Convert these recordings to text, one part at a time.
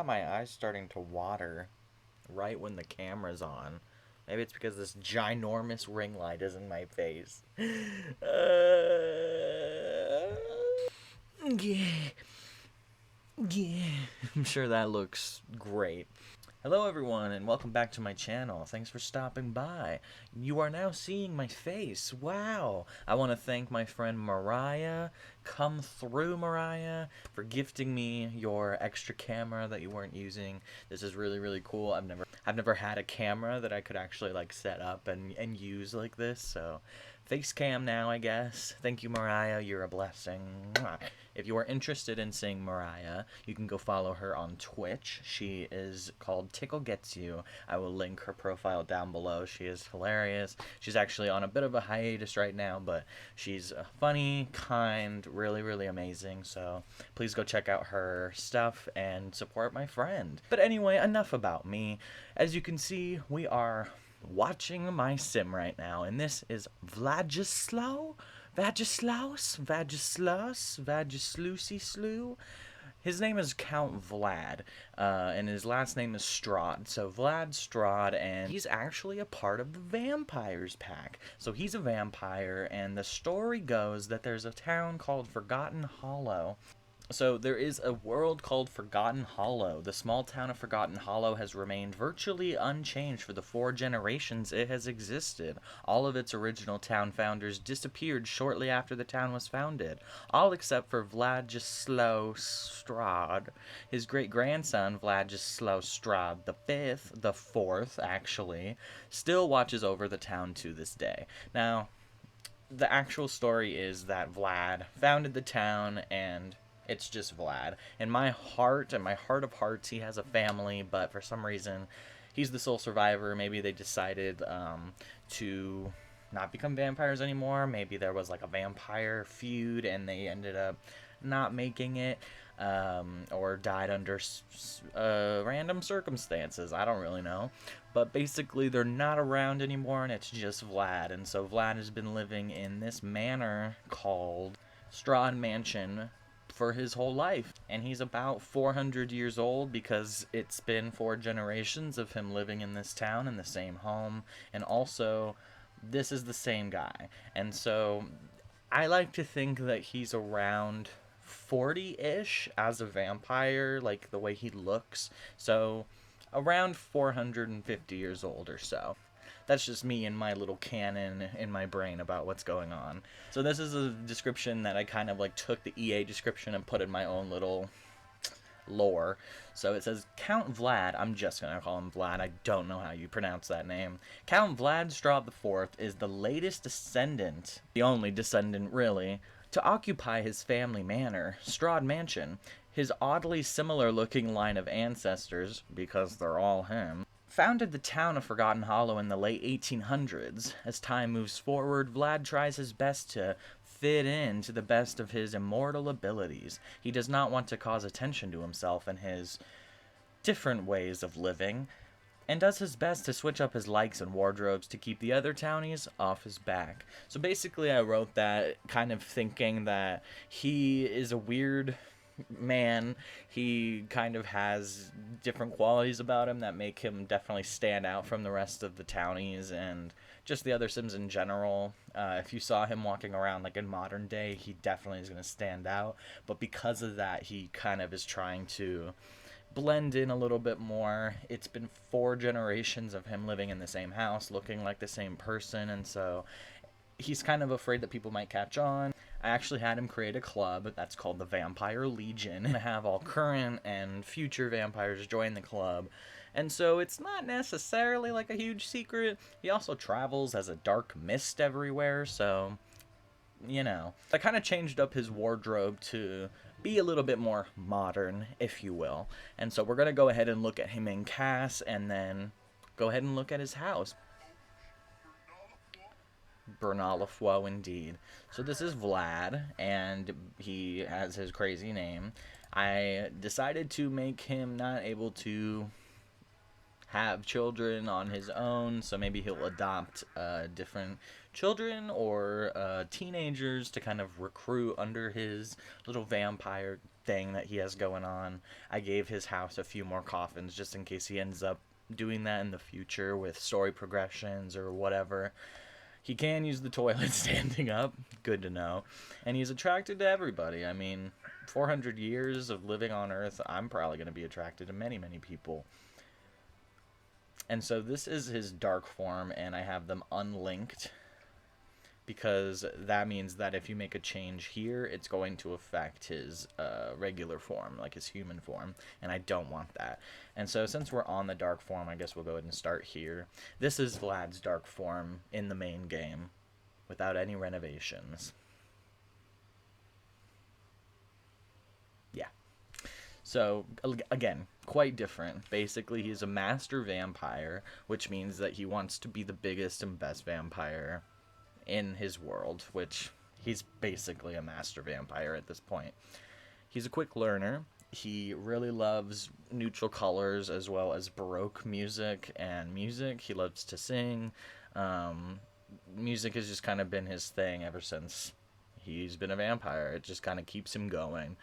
got my eyes starting to water right when the camera's on. Maybe it's because this ginormous ring light is in my face. Yeah. Yeah. I'm sure that looks great. Hello everyone and welcome back to my channel. Thanks for stopping by. You are now seeing my face. Wow. I want to thank my friend Mariah. Come through, Mariah, for gifting me your extra camera that you weren't using. This is really cool. I've never had a camera that I could actually like set up and use like this. So face cam now, I guess. Thank you, Mariah. You're a blessing. Mwah. If you are interested in seeing Mariah, you can go follow her on Twitch. She is called Tickle Gets You. I will link her profile down below. She is hilarious. She's actually on a bit of a hiatus right now, but she's funny, kind, really amazing. So please go check out her stuff and support my friend. But anyway, enough about me. As you can see, we are watching my sim right now, and this is Vladislaus. His name is Count Vlad, and his last name is Straud. So Vlad Straud, and he's actually a part of the Vampires pack. So he's a vampire, and the story goes that there's a town called Forgotten Hollow. So there is a world called Forgotten Hollow. The small town of Forgotten Hollow has remained virtually unchanged for the 4 generations it has existed. All of its original town founders disappeared shortly after the town was founded, all except for Vladislaus Straud. His great-grandson, Vladislaus Straud the fourth actually, still watches over the town to this day. Now, the actual story is that Vlad founded the town, and it's just Vlad. In my heart, and my heart of hearts, he has a family, but for some reason, he's the sole survivor. Maybe they decided to not become vampires anymore. Maybe there was like a vampire feud, and they ended up not making it, or died under random circumstances. I don't really know. But basically, they're not around anymore, and it's just Vlad. And so Vlad has been living in this manor called Straud Mansion for his whole life, and he's about 400 years old because it's been 4 generations of him living in this town in the same home, and also this is the same guy. And so I like to think that he's around 40-ish as a vampire, like the way he looks, so around 450 years old or so. That's just me and my little canon in my brain about what's going on. So this is a description that I kind of like took the EA description and put in my own little lore. So it says, Count Vlad, I'm just going to call him Vlad, I don't know how you pronounce that name. Count Vlad Straud IV is the latest descendant, the only descendant really, to occupy his family manor, Straud Mansion. His oddly similar looking line of ancestors, because they're all him, founded the town of Forgotten Hollow in the late 1800s. As time moves forward, Vlad tries his best to fit in to the best of his immortal abilities. He does not want to cause attention to himself and his different ways of living, and does his best to switch up his likes and wardrobes to keep the other townies off his back. So basically I wrote that kind of thinking that he is a weird man. He kind of has different qualities about him that make him definitely stand out from the rest of the townies and just the other Sims in general. If you saw him walking around like in modern day, he definitely is going to stand out, but because of that, he kind of is trying to blend in a little bit more. It's been 4 generations of him living in the same house, looking like the same person, and so he's kind of afraid that people might catch on. I actually had him create a club that's called the Vampire Legion, and have all current and future vampires join the club. And so it's not necessarily like a huge secret. He also travels as a dark mist everywhere, so you know. I kind of changed up his wardrobe to be a little bit more modern, if you will. And so we're going to go ahead and look at him in Cass, and then go ahead and look at his house. Bernalafwo, indeed. So this is Vlad, and he has his crazy name. I decided to make him not able to have children on his own, so maybe he'll adopt different children or teenagers to kind of recruit under his little vampire thing that he has going on. I gave his house a few more coffins just in case he ends up doing that in the future with story progressions or whatever. He can use the toilet standing up, good to know. And he's attracted to everybody. I mean, 400 years of living on Earth, I'm probably going to be attracted to many, many people. And so this is his dark form, and I have them unlinked because that means that if you make a change here, it's going to affect his regular form, like his human form, and I don't want that. And so since we're on the dark form, I guess we'll go ahead and start here. This is Vlad's dark form in the main game without any renovations. Yeah. So, again, quite different. Basically, he's a master vampire, which means that he wants to be the biggest and best vampire in his world, which he's basically a master vampire at this point. He's a quick learner. He really loves neutral colors as well as Baroque music and music. He loves to sing. Music has just kind of been his thing ever since he's been a vampire. It just kind of keeps him going.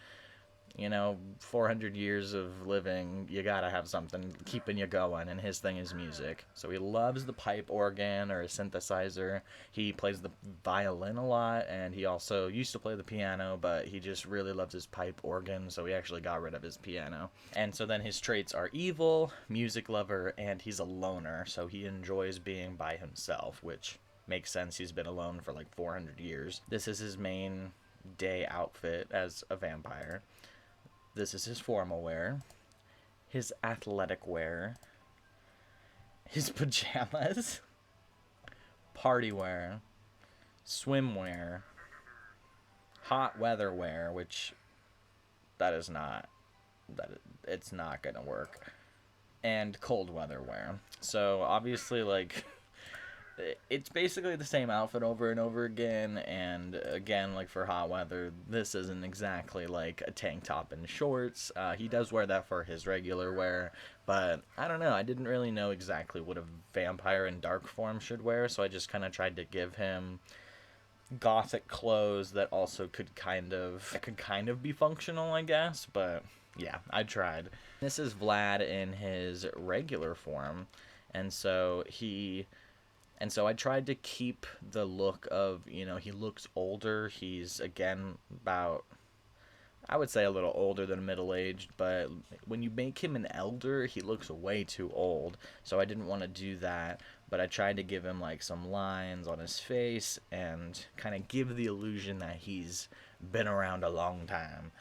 You know, 400 years of living, you gotta have something keeping you going, and his thing is music. So he loves the pipe organ or a synthesizer. He plays the violin a lot, and he also used to play the piano, but he just really loves his pipe organ, so he actually got rid of his piano. And so then his traits are evil, music lover, and he's a loner, so he enjoys being by himself, which makes sense. He's been alone for like 400 years. This is his main day outfit as a vampire. This is his formal wear, his athletic wear, his pajamas, party wear, swimwear, hot weather wear, which it's not gonna work, and cold weather wear. So obviously, like, it's basically the same outfit over and over again, and again, like for hot weather, this isn't exactly like a tank top and shorts. He does wear that for his regular wear, but I don't know, I didn't really know exactly what a vampire in dark form should wear, so I just kind of tried to give him gothic clothes that also could kind of be functional, I guess, but yeah, I tried. This is Vlad in his regular form, and so I tried to keep the look of, you know, he looks older. He's, again, about, I would say a little older than middle-aged, but when you make him an elder, he looks way too old. So I didn't want to do that, but I tried to give him, like, some lines on his face and kind of give the illusion that he's been around a long time.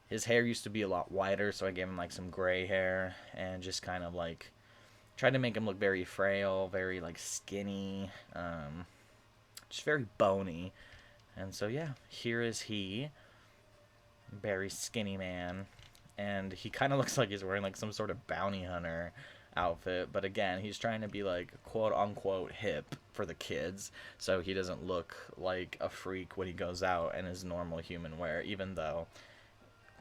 His hair used to be a lot whiter, so I gave him, like, some gray hair and just kind of, like, tried to make him look very frail, very, like, skinny, just very bony. And so, yeah, here is he, very skinny man, and he kind of looks like he's wearing, like, some sort of bounty hunter outfit, but again, he's trying to be, like, quote-unquote hip for the kids, so he doesn't look like a freak when he goes out in his normal human wear, even though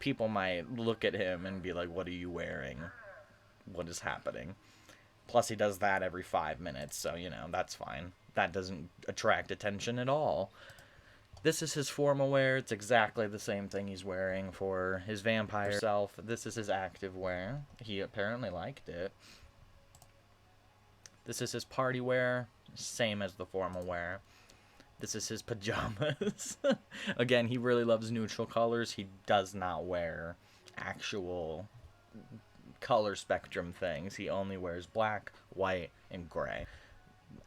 people might look at him and be like, what are you wearing? What is happening? Plus, he does that every 5 minutes, so, you know, that's fine. That doesn't attract attention at all. This is his formal wear. It's exactly the same thing he's wearing for his vampire self. This is his active wear. He apparently liked it. This is his party wear. Same as the formal wear. This is his pajamas. Again, he really loves neutral colors. He does not wear actual color spectrum things. He only wears black, white, and gray.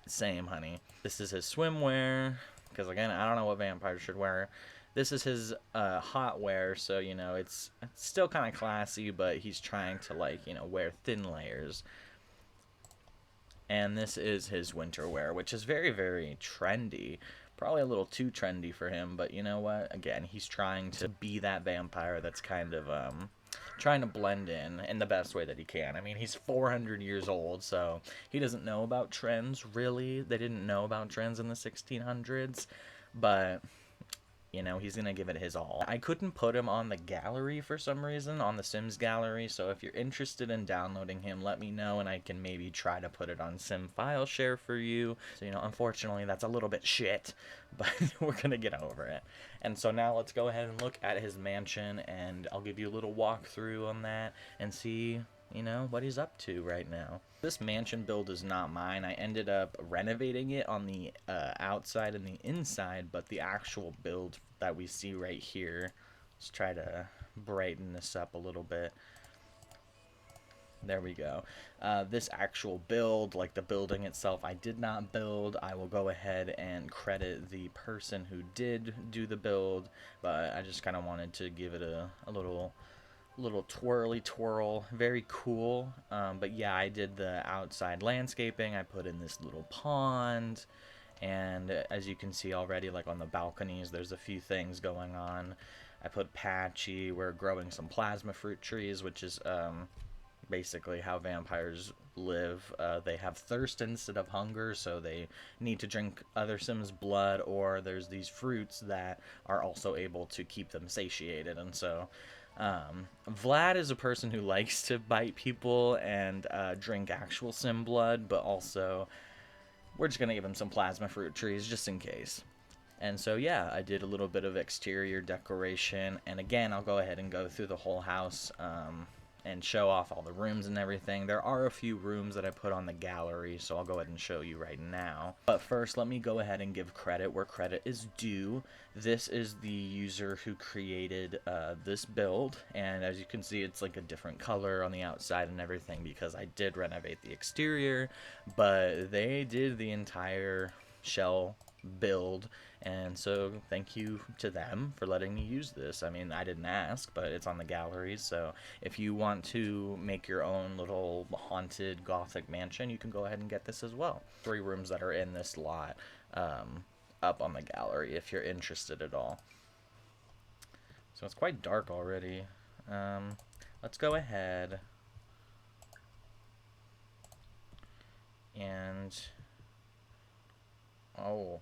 Same, honey. This is his swimwear, because again, I don't know what vampires should wear. This is his hot wear, so, you know, it's still kind of classy, but he's trying to, like, you know, wear thin layers. And this is his winter wear, which is very, very trendy. Probably a little too trendy for him, but you know what? Again, he's trying to be that vampire that's kind of trying to blend in the best way that he can. I mean, he's 400 years old, so he doesn't know about trends, really. They didn't know about trends in the 1600s, but You know, he's gonna give it his all. I couldn't put him on the gallery for some reason, on the Sims gallery, so if you're interested in downloading him, let me know and I can maybe try to put it on Sim File Share for you. So, you know, unfortunately that's a little bit shit, but we're gonna get over it. And so now let's go ahead and look at his mansion, and I'll give you a little walkthrough on that and see, you know, what he's up to right now. This mansion build is not mine. I ended up renovating it on the outside and the inside, but the actual build that we see right here, let's try to brighten this up a little bit. There we go. This actual build, like the building itself, I did not build. I will go ahead and credit the person who did do the build, but I just kind of wanted to give it a little twirly twirl. Very cool. But yeah, I did the outside landscaping. I put in this little pond, and as you can see already, like on the balconies, there's a few things going on. I put patchy. We're growing some plasma fruit trees, which is basically how vampires live. They have thirst instead of hunger, so they need to drink other Sims' blood, or there's these fruits that are also able to keep them satiated. And so Vlad is a person who likes to bite people and drink actual Sim blood, but also we're just going to give him some plasma fruit trees just in case. And so yeah, I did a little bit of exterior decoration, and again, I'll go ahead and go through the whole house and show off all the rooms and everything. There are a few rooms that I put on the gallery, so I'll go ahead and show you right now. But first, let me go ahead and give credit where credit is due. This is the user who created this build, and as you can see, it's like a different color on the outside and everything because I did renovate the exterior, but they did the entire shell build, and so thank you to them for letting me use this. I mean, I didn't ask, but it's on the gallery, so if you want to make your own little haunted gothic mansion, you can go ahead and get this as well. 3 rooms that are in this lot up on the gallery if you're interested at all. So it's quite dark already. Let's go ahead and oh,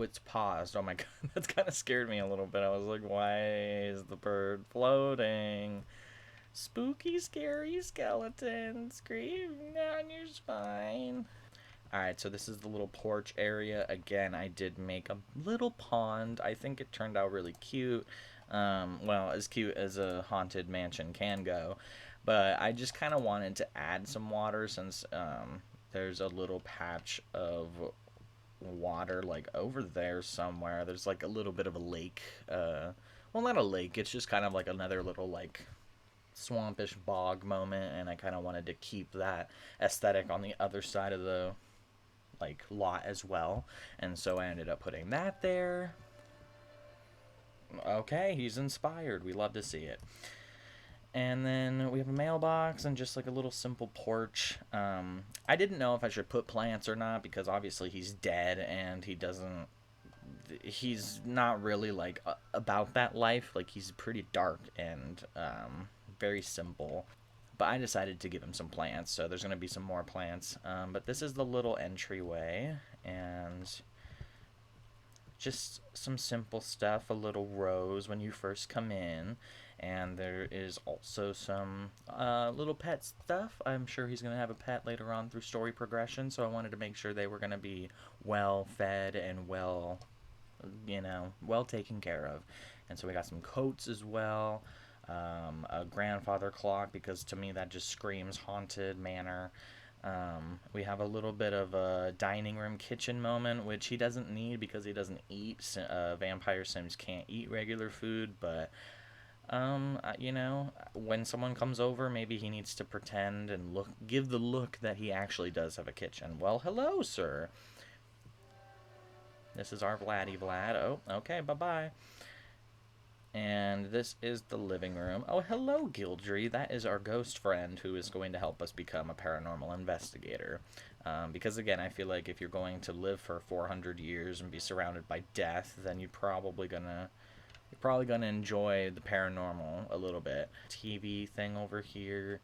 it's paused. Oh my god, that's kind of scared me a little bit. I was like, why is the bird floating? Spooky, scary skeleton screaming down your spine. Alright, so this is the little porch area. Again, I did make a little pond. I think it turned out really cute. Well, as cute as a haunted mansion can go. But I just kind of wanted to add some water since there's a little patch of water like over there somewhere. There's like a little bit of a lake. Well, not a lake. It's just kind of like another little like swampish bog moment, and I kind of wanted to keep that aesthetic on the other side of the like lot as well, and so I ended up putting that there. Okay, he's inspired. We love to see it. And then we have a mailbox and just like a little simple porch. I didn't know if I should put plants or not because obviously he's dead and he's not really like about that life. Like, he's pretty dark and very simple. But I decided to give him some plants, so there's going to be some more plants. But this is the little entryway, and just some simple stuff, a little rose when you first come in. And there is also some little pet stuff. I'm sure he's going to have a pet later on through story progression, so I wanted to make sure they were going to be well fed and well, you know, well taken care of. And so we got some coats as well. A grandfather clock, because to me that just screams haunted manor. We have a little bit of a dining room kitchen moment, which he doesn't need because he doesn't eat. Vampire Sims can't eat regular food, but you know, when someone comes over, maybe he needs to pretend and give the look that he actually does have a kitchen. Well, hello, sir. This is our Vladdy Vlad. Oh, okay, bye-bye. And this is the living room. Oh, hello, Gildry. That is our ghost friend who is going to help us become a paranormal investigator. Because, again, I feel like if you're going to live for 400 years and be surrounded by death, then you're probably gonna enjoy the paranormal a little bit. TV thing over here.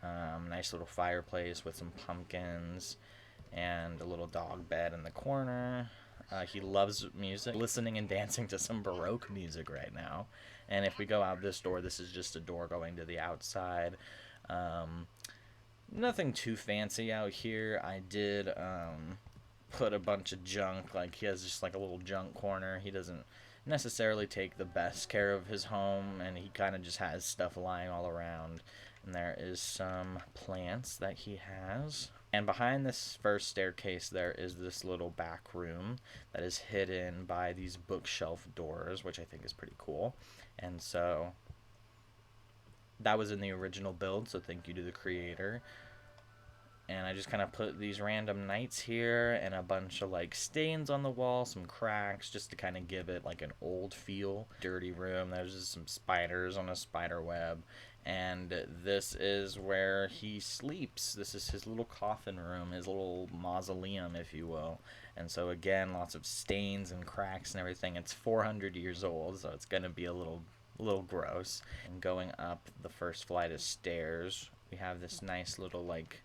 Nice little fireplace with some pumpkins and a little dog bed in the corner. He loves music, listening and dancing to some Baroque music right now. And if we go out this door, this is just a door going to the outside. Nothing too fancy out here. I did put a bunch of junk. Like, he has just like a little junk corner. He doesn't necessarily take the best care of his home, and he kind of just has stuff lying all around. And there is some plants that he has. And behind this first staircase, there is this little back room that is hidden by these bookshelf doors, which I think is pretty cool. And so that was in the original build, so thank you to the creator. And I just kind of put these random knights here and a bunch of like stains on the wall, some cracks, just to kind of give it like an old feel. Dirty room. There's just some spiders on a spider web. And this is where he sleeps. This is his little coffin room, his little mausoleum, if you will. And so again, lots of stains and cracks and everything. It's 400 years old, so it's going to be a little gross. And going up the first flight of stairs, we have this nice little like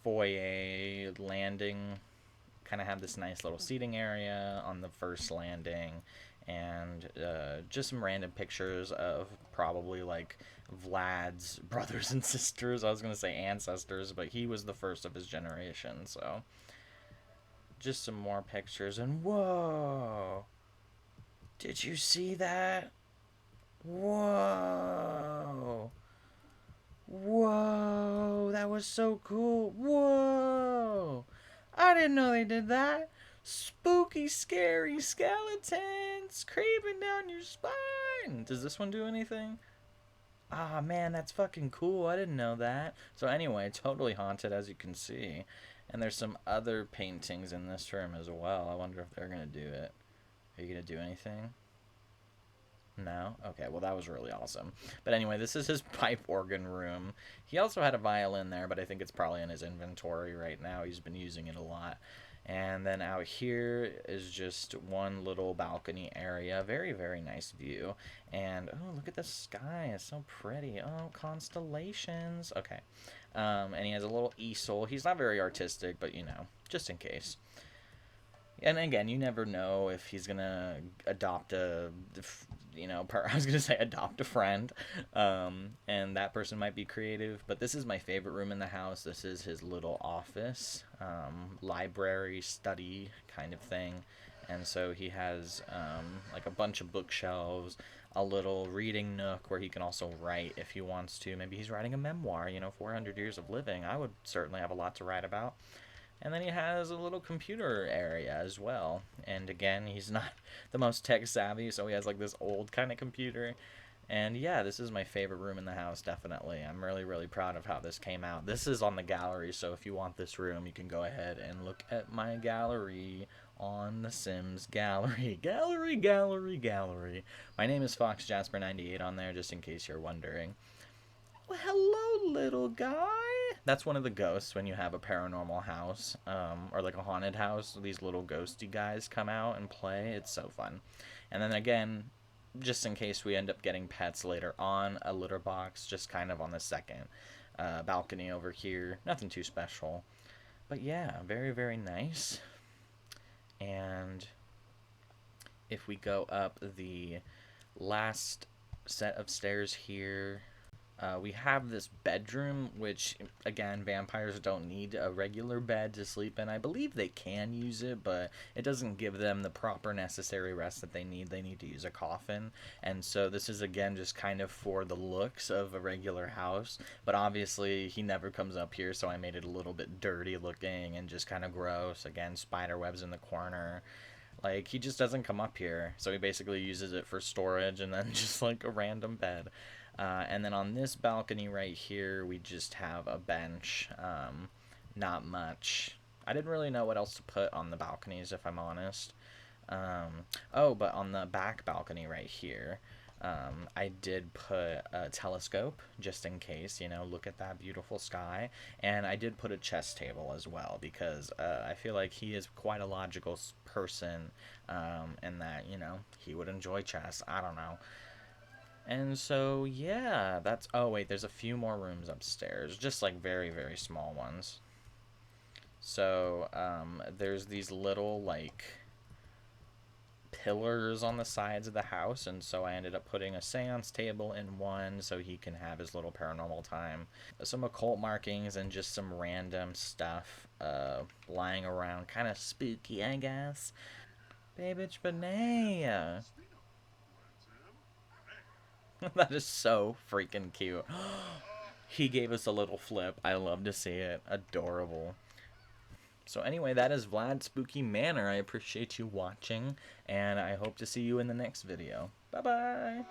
foyer landing. Kind of have this nice little seating area on the first landing, and just some random pictures of probably like Vlad's brothers and sisters. I was going to say ancestors, but he was the first of his generation, so just some more pictures. And whoa, did you see that? Whoa, whoa, that was so cool. Whoa, I didn't know they did that. Spooky, scary skeletons creeping down your spine. Does this one do anything? Ah, man, that's fucking cool. I didn't know that. So anyway, totally haunted, as you can see. And there's some other paintings in this room as well. I wonder if they're going to do it. Are you going to do anything? No? Okay, well, that was really awesome. But anyway, this is his pipe organ room. He also had a violin there, but I think it's probably in his inventory right now. He's been using it a lot. And then out here is just one little balcony area. Very, very nice view. And, oh, look at the sky. It's so pretty. Oh, constellations. Okay. And he has a little easel. He's not very artistic, but, you know, just in case. And again, you never know if he's going to adopt a, you know, I was going to say adopt a friend, and that person might be creative. But this is my favorite room in the house. This is his little office, library, study kind of thing. And so he has like a bunch of bookshelves, a little reading nook where he can also write if he wants to. Maybe he's writing a memoir, you know, 400 years of living. I would certainly have a lot to write about. And then he has a little computer area as well. And again, he's not the most tech savvy, so he has like this old kind of computer. And yeah, this is my favorite room in the house, definitely. I'm really, really proud of how this came out. This is on the gallery, so if you want this room, you can go ahead and look at my gallery on the Sims gallery. Gallery, gallery, gallery. My name is FoxJasper98 on there, just in case you're wondering. Well, hello, little guy. That's one of the ghosts when you have a paranormal house, or like a haunted house. These little ghosty guys come out and play. It's so fun. And then again, just in case we end up getting pets later on, a litter box just kind of on the second balcony over here. Nothing too special. But yeah, very, very nice. And if we go up the last set of stairs here, we have this bedroom, which, again, vampires don't need a regular bed to sleep in. I believe they can use it, but it doesn't give them the proper necessary rest that they need. They need to use a coffin. And so this is, again, just kind of for the looks of a regular house. But obviously, he never comes up here, so I made it a little bit dirty looking and just kind of gross. Again, spider webs in the corner. Like, he just doesn't come up here. So he basically uses it for storage and then just, like, a random bed. And then on this balcony right here, we just have a bench. Not much. I didn't really know what else to put on the balconies, if I'm honest. Oh, but on the back balcony right here, I did put a telescope, just in case, you know, look at that beautiful sky. And I did put a chess table as well, because I feel like he is quite a logical person, and that, you know, he would enjoy chess. I don't know. And so, yeah, that's... Oh, wait, there's a few more rooms upstairs. Just, like, very, very small ones. So, there's these little, like... pillars on the sides of the house, and so I ended up putting a seance table in one so he can have his little paranormal time. Some occult markings and just some random stuff lying around, kind of spooky, I guess. Baby Benay. That is so freaking cute. He gave us a little flip. I love to see it. Adorable. So anyway, that is Vlad Spooky Manor. I appreciate you watching, and I hope to see you in the next video. Bye-bye!